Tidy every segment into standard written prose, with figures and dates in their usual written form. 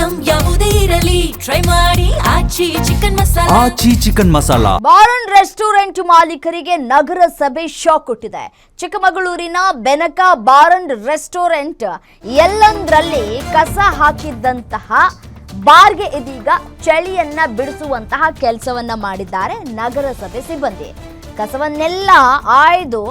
Item ಯಾವುದೇ ಇರಲಿ try ಮಾಡಿ ಆಚಿ chicken masala. Bar and restaurant ಮಾಲೀಕರಿಗೆ ನಗರಸಭೆ ಶಾಕ್ ಕೊಟ್ಟಿದೆ. ಚಿಕ್ಕಮಗಳೂರಿನ ಬೆನಕ ಬಾರ್ ಅಂಡ್ ರೆಸ್ಟೋರೆಂಟ್ ಎಲ್ಲಂದ್ರಲ್ಲಿ ಕಸ ಹಾಕಿದ್ದಂತಹ ಬಾರ್ಗೆ ಇದೀಗ ಚಳಿಯನ್ನ ಬಿಡಿಸುವಂತಹ ಕೆಲಸವನ್ನ ಮಾಡಿದ್ದಾರೆ ನಗರಸಭೆ ಸಿಬ್ಬಂದಿ. ಕಸವನ್ನೆಲ್ಲ ಆಯ್ದು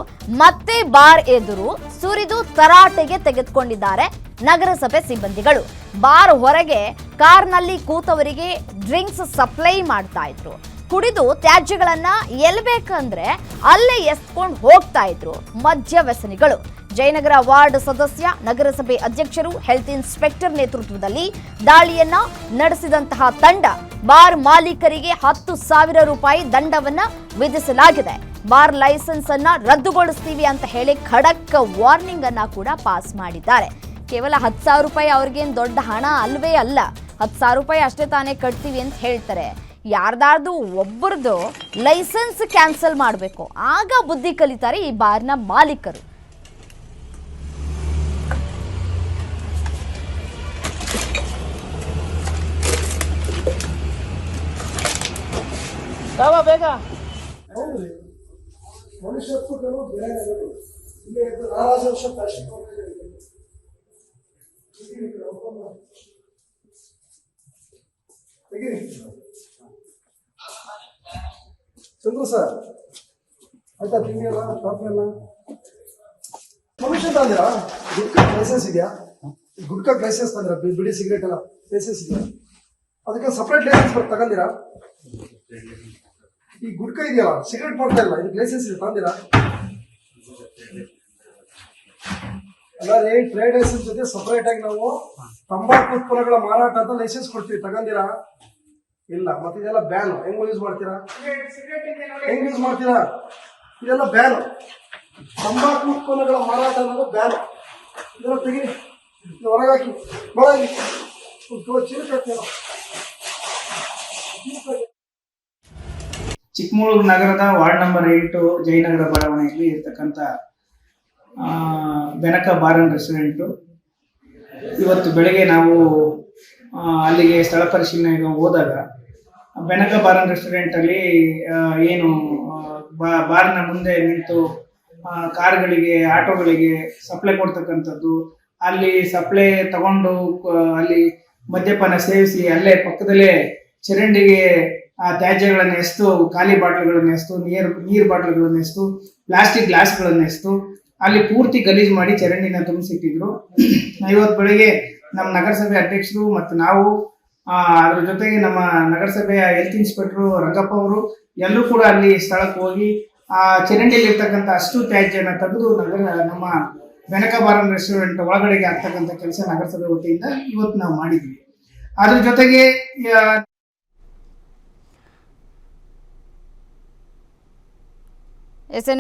ಮತ್ತೆ ಬಾರ್ ಎದುರು ಸುರಿದು ತರಾಟೆಗೆ ತೆಗೆದುಕೊಂಡಿದ್ದಾರೆ ನಗರಸಭೆ ಸಿಬ್ಬಂದಿಗಳು. ಬಾರ್ ಹೊರಗೆ ಕಾರ್ನಲ್ಲಿ ಕೂತವರಿಗೆ ಡ್ರಿಂಕ್ಸ್ ಸಪ್ಲೈ ಮಾಡ್ತಾ ಇದ್ರು. ಕುಡಿದು ತ್ಯಾಜ್ಯಗಳನ್ನ ಎಲ್ಲಿ ಬೇಕಂದ್ರೆ ಅಲ್ಲೇ ಎಸ್ಕೊಂಡು ಹೋಗ್ತಾ ಇದ್ರು ಮದ್ಯ ವ್ಯಸನಿಗಳು. ಜಯನಗರ ವಾರ್ಡ್ ಸದಸ್ಯ, ನಗರಸಭೆ ಅಧ್ಯಕ್ಷರು, ಹೆಲ್ತ್ ಇನ್ಸ್ಪೆಕ್ಟರ್ ನೇತೃತ್ವದಲ್ಲಿ ದಾಳಿಯನ್ನ ನಡೆಸಿದಂತಹ ತಂಡ ಬಾರ್ ಮಾಲೀಕರಿಗೆ 10,000 ರೂಪಾಯಿ ದಂಡವನ್ನ ವಿಧಿಸಲಾಗಿದೆ. ಬಾರ್ ಲೈಸೆನ್ಸ್ ಅನ್ನ ರದ್ದುಗೊಳಿಸ್ತೀವಿ ಅಂತ ಹೇಳಿ ಖಡಕ್ ವಾರ್ನಿಂಗ್ ಅನ್ನ ಕೂಡ ಪಾಸ್ ಮಾಡಿದ್ದಾರೆ. ಕೇವಲ 10,000 ರೂಪಾಯಿ ಅವ್ರಿಗೇನು ದೊಡ್ಡ ಹಣ ಅಲ್ವೇ ಅಲ್ಲ. 10,000 ರೂಪಾಯಿ ಅಷ್ಟೇ ತಾನೇ ಕಟ್ತೀವಿ ಅಂತ ಹೇಳ್ತಾರೆ. ಯಾರ್ದಾರ್ದು ಒಬ್ಬರದು ಲೈಸೆನ್ಸ್ ಕ್ಯಾನ್ಸಲ್ ಮಾಡಬೇಕು, ಆಗ ಬುದ್ಧಿ ಕಲಿತಾರೆ ಈ ಬಾರ್ನ ಮಾಲೀಕರು. ಬೇಗ ಚಂದ್ರು ಸರ್, ಆಯ್ತಾ ತಿಂಡಿ ಎಲ್ಲ ಕಾಫಿ ಎಲ್ಲ? ಪರ್ಮಿಷನ್ ತಂದಿರಾ? ಗುಡ್ಕಾ ಲೈಸೆನ್ಸ್ ಇದೆಯಾ? ಗುಡ್ಕಾ ಲೈಸೆನ್ಸ್ ತಂದಿರಾ? ಬಿಡಿ ಸಿಗರೇಟ್ ಎಲ್ಲ ಲೈಸೆನ್ಸ್ ಇದೆಯಾ? ಅದಕ್ಕೆ ಸಪ್ರೇಟ್ ಲೈಸೆನ್ಸ್ ತಗೊಂಡಿರಾ? ಈ ಗುಡ್ಕಾ ಇದೆಯಲ್ಲ, ಸಿಗರೇಟ್ ಮಾಡ್ತಾ ಇಲ್ಲ, ಇದಕ್ಕೆ ಲೈಸೆನ್ಸ್ ಇದೆ, ತಂದಿರಾ? ಅಲ್ಲ ರೀ, ಟ್ರೇಡ್ ಲೈಸೆನ್ಸ್ ಜೊತೆ ಸಪರೇಟ್ ಆಗಿ ನಾವು ತಂಬಾಕು ಉತ್ಪನ್ನಗಳ ಮಾರಾಟ ಅಂತ ಲೈಸೆನ್ಸ್ ಕೊಡ್ತೀವಿ, ತಗೊಂಡಿರಾ? ಇಲ್ಲ. ಮತ್ತೆ ಇದೆಲ್ಲ ಬ್ಯಾನ್. ಹೆಂಗ್ ಯೂಸ್ ಮಾಡ್ತೀರಾ? ಹೆಂಗ್ ಯೂಸ್ ಮಾಡ್ತೀರಾ? ಇದೆಲ್ಲ ಬ್ಯಾನ್. ತಂಬಾಕು ಉತ್ಪನ್ನಗಳ ಮಾರಾಟ ಅನ್ನೋದು ಬ್ಯಾನ್. ಇದೆಲ್ಲ ತೆಗೀರಿ, ಹೊರಗಾಕಿ ಒಳಗೆ ಚಿಕ್ಕಮಗಳೂರು ನಗರದ ವಾರ್ಡ್ ನಂಬರ್ 8 ಜಯನಗರ ಬಡಾವಣೆಯಲ್ಲಿ ಇರ್ತಕ್ಕಂಥ ಬೆನಕ ಬಾರ್ ಅಂಡ್ ರೆಸ್ಟೋರೆಂಟು. ಇವತ್ತು ಬೆಳಗ್ಗೆ ನಾವು ಅಲ್ಲಿಗೆ ಸ್ಥಳ ಪರಿಶೀಲನೆಗೆ ಹೋದಾಗ ಬೆನಕ ಬಾರ್ ಅಂಡ್ ರೆಸ್ಟೋರೆಂಟಲ್ಲಿ ಏನು ಬಾರ್ನ ಮುಂದೆ ನಿಂತು ಕಾರ್ಗಳಿಗೆ, ಆಟೋಗಳಿಗೆ ಸಪ್ಲೈ ಕೊಡ್ತಕ್ಕಂಥದ್ದು, ಅಲ್ಲಿ ಸಪ್ಲೈ ತಗೊಂಡು ಅಲ್ಲಿ ಮದ್ಯಪಾನ ಸೇವಿಸಿ ಅಲ್ಲೇ ಪಕ್ಕದಲ್ಲೇ ಚರಂಡಿಗೆ ತ್ಯಾಜ್ಯಗಳನ್ನು ಎಸ್ತು, ಖಾಲಿ ಬಾಟ್ಲುಗಳನ್ನು ಎಸ್ತು, ನೀರು ಬಾಟ್ಲುಗಳನ್ನು ಎಸ್ತು, ಪ್ಲಾಸ್ಟಿಕ್ ಗ್ಲಾಸ್ಗಳನ್ನು ಎಸ್ತು ಅಲ್ಲಿ ಪೂರ್ತಿ ಗಲೀಜು ಮಾಡಿ ಚರಂಡಿನ ತುಂಬಿಸಿಟ್ಟಿದ್ರು. ಇವತ್ತು ಬೆಳಗ್ಗೆ ನಮ್ಮ ನಗರಸಭೆ ಅಧ್ಯಕ್ಷರು ಮತ್ತು ನಾವು, ಅದ್ರ ಜೊತೆಗೆ ನಮ್ಮ ನಗರಸಭೆಯ ಹೆಲ್ತ್ ಇನ್ಸ್ಪೆಕ್ಟರ್ ರಂಗಪ್ಪ ಅವರು ಎಲ್ಲರೂ ಕೂಡ ಅಲ್ಲಿ ಸ್ಥಳಕ್ಕೆ ಹೋಗಿ ಆ ಚರಂಡಿಯಲ್ಲಿ ಇರ್ತಕ್ಕಂಥ ಅಷ್ಟು ತ್ಯಾಜ್ಯನ ತೆಗೆದು ನಮ್ಮ ಬೆನಕ ಬಾರ್ ಅಂಡ್ ರೆಸ್ಟೋರೆಂಟ್ ಒಳಗಡೆಗೆ ಆಗ್ತಕ್ಕಂಥ ಕೆಲಸ ನಗರಸಭೆ ವತಿಯಿಂದ ಇವತ್ತು ನಾವು ಮಾಡಿದ್ವಿ. ಅದ್ರ ಜೊತೆಗೆ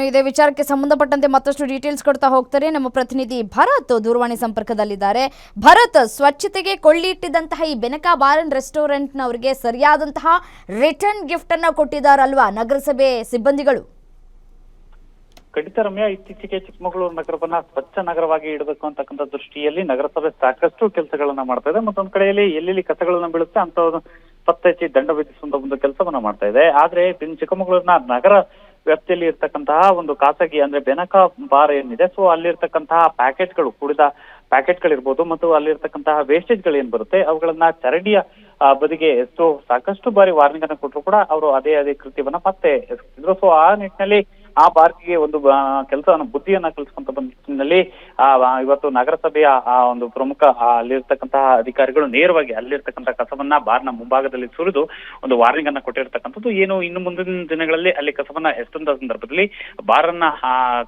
ಇದೇ ವಿಚಾರಕ್ಕೆ ಸಂಬಂಧಪಟ್ಟಂತೆ ಮತ್ತಷ್ಟು ಡೀಟೇಲ್ಸ್ ಕೊಡ್ತಾ ಹೋಗ್ತಾರೆ ನಮ್ಮ ಪ್ರತಿನಿಧಿ ಭರತ್ ದೂರವಾಣಿ ಸಂಪರ್ಕದಲ್ಲಿದ್ದಾರೆ. ಭರತ್, ಸ್ವಚ್ಛತೆಗೆ ಕೊಳ್ಳಿಟ್ಟಿದ್ದಂತಹ ಈ ಬೆನಕ ಬಾರ್ ಅಂಡ್ ರೆಸ್ಟೋರೆಂಟ್ನವರಿಗೆ ಸರಿಯಾದಂತಹ ರಿಟರ್ನ್ ಗಿಫ್ಟ್ ಅನ್ನ ಕೊಟ್ಟಿದ್ದಾರಲ್ವಾ ನಗರಸಭೆ ಸಿಬ್ಬಂದಿಗಳು? ಖಂಡಿತ ರಮ್ಯಾ, ಇತ್ತೀಚೆಗೆ ಚಿಕ್ಕಮಗಳೂರು ನಗರವನ್ನ ಸ್ವಚ್ಛ ನಗರವಾಗಿ ಇಡಬೇಕು ಅಂತಕ್ಕಂಥ ದೃಷ್ಟಿಯಲ್ಲಿ ನಗರಸಭೆ ಸಾಕಷ್ಟು ಕೆಲಸಗಳನ್ನ ಮಾಡ್ತಾ ಇದೆ. ಮತ್ತೊಂದ್ ಕಡೆಯಲ್ಲಿ ಎಲ್ಲೆಲ್ಲಿ ಕಸಗಳನ್ನ ಬೀಳುತ್ತೆ ಅಂತ ಪತ್ತೆ ಹಚ್ಚಿ ದಂಡ ವಿಧಿಸುವಂತ ಒಂದು ಕೆಲಸವನ್ನ ಮಾಡ್ತಾ ಇದೆ. ಆದ್ರೆ ಚಿಕ್ಕಮಗಳೂರಿನ ನಗರ ವ್ಯಾಪ್ತಿಯಲ್ಲಿ ಇರ್ತಕ್ಕಂತಹ ಒಂದು ಖಾಸಗಿ ಅಂದ್ರೆ ಬೆನಕ ಬಾರ್ ಏನಿದೆ, ಸೊ ಅಲ್ಲಿರ್ತಕ್ಕಂತಹ ಪ್ಯಾಕೆಟ್ಗಳು, ಕುಡಿದ ಪ್ಯಾಕೆಟ್ಗಳಿರ್ಬೋದು ಮತ್ತು ಅಲ್ಲಿರ್ತಕ್ಕಂತಹ ವೇಸ್ಟೇಜ್ಗಳು ಏನ್ ಬರುತ್ತೆ ಅವುಗಳನ್ನ ಚರಂಡಿಯ ಬದಿಗೆ ಎಷ್ಟು ಸಾಕಷ್ಟು ಬಾರಿ ವಾರ್ನಿಂಗ್ ಅನ್ನ ಕೊಟ್ಟರು ಕೂಡ ಅವರು ಅದೇ ಕೃತ್ಯವನ್ನ ಮತ್ತೆ ಎಸಗಿದ್ರು. ಸೊ ಆ ನಿಟ್ಟಿನಲ್ಲಿ ಆ ಬಾರ್ಗೆ ಒಂದು ಕೆಲಸವನ್ನ ಬುದ್ಧಿಯನ್ನ ಕಲಿಸುವಂತ ನಿಟ್ಟಿನಲ್ಲಿ ಇವತ್ತು ನಗರಸಭೆಯ ಆ ಒಂದು ಪ್ರಮುಖ ಅಲ್ಲಿರ್ತಕ್ಕಂತಹ ಅಧಿಕಾರಿಗಳು ನೇರವಾಗಿ ಅಲ್ಲಿರ್ತಕ್ಕಂತಹ ಕಸವನ್ನ ಬಾರ್ನ ಮುಂಭಾಗದಲ್ಲಿ ಸುರಿದು ಒಂದು ವಾರ್ನಿಂಗ್ ಅನ್ನ ಕೊಟ್ಟಿರ್ತಕ್ಕಂಥದ್ದು. ಏನು ಇನ್ನು ಮುಂದಿನ ದಿನಗಳಲ್ಲಿ ಅಲ್ಲಿ ಕಸವನ್ನ ಎಷ್ಟೊಂದ ಸಂದರ್ಭದಲ್ಲಿ ಬಾರ್ ಅನ್ನ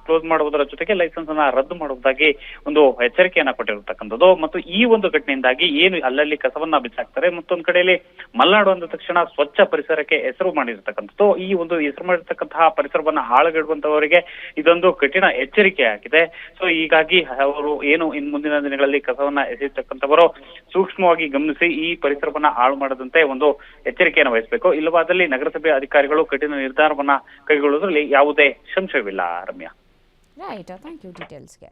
ಕ್ಲೋಸ್ ಮಾಡುವುದರ ಜೊತೆಗೆ ಲೈಸೆನ್ಸ್ ಅನ್ನ ರದ್ದು ಮಾಡುವುದಾಗಿ ಒಂದು ಎಚ್ಚರಿಕೆಯನ್ನ ಕೊಟ್ಟಿರತಕ್ಕಂಥದ್ದು. ಮತ್ತು ಈ ಒಂದು ಘಟನೆಯಿಂದಾಗಿ ಏನು ಅಲ್ಲಲ್ಲಿ ಕಸವನ್ನ ಬಿಸಾಕ್ತಾರೆ, ಮತ್ತೊಂದು ಕಡೆಯಲ್ಲಿ ಮಲೆನಾಡು ಅಂದ ತಕ್ಷಣ ಸ್ವಚ್ಛ ಪರಿಸರಕ್ಕೆ ಹೆಸರು ಮಾಡಿರ್ತಕ್ಕಂಥದ್ದು. ಈ ಒಂದು ಹೆಸರು ಮಾಡಿರ್ತಕ್ಕಂತಹ ಪರಿಸರವನ್ನ ಹಾಳುಗೆಡುವಂತವರಿಗೆ ಇದೊಂದು ಕಠಿಣ ಎಚ್ಚರಿಕೆ ಆಗಿದೆ. ಸೊ ಹೀಗಾಗಿ ಅವರು ಏನು ಇನ್ನು ಮುಂದಿನ ದಿನಗಳಲ್ಲಿ ಕಸವನ್ನ ಎಸೆಯತಕ್ಕಂಥವರು ಸೂಕ್ಷ್ಮವಾಗಿ ಗಮನಿಸಿ ಈ ಪರಿಸರವನ್ನ ಹಾಳು ಮಾಡದಂತೆ ಒಂದು ಎಚ್ಚರಿಕೆಯನ್ನು ವಹಿಸಬೇಕು. ಇಲ್ಲವಾದಲ್ಲಿ ನಗರಸಭೆ ಅಧಿಕಾರಿಗಳು ಕಠಿಣ ನಿರ್ಧಾರವನ್ನ ಕೈಗೊಳ್ಳುವುದರಲ್ಲಿ ಯಾವುದೇ ಸಂಶಯವಿಲ್ಲ. Ramya, right, thank you ಡೀಟೇಲ್ಸ್ಗೆ.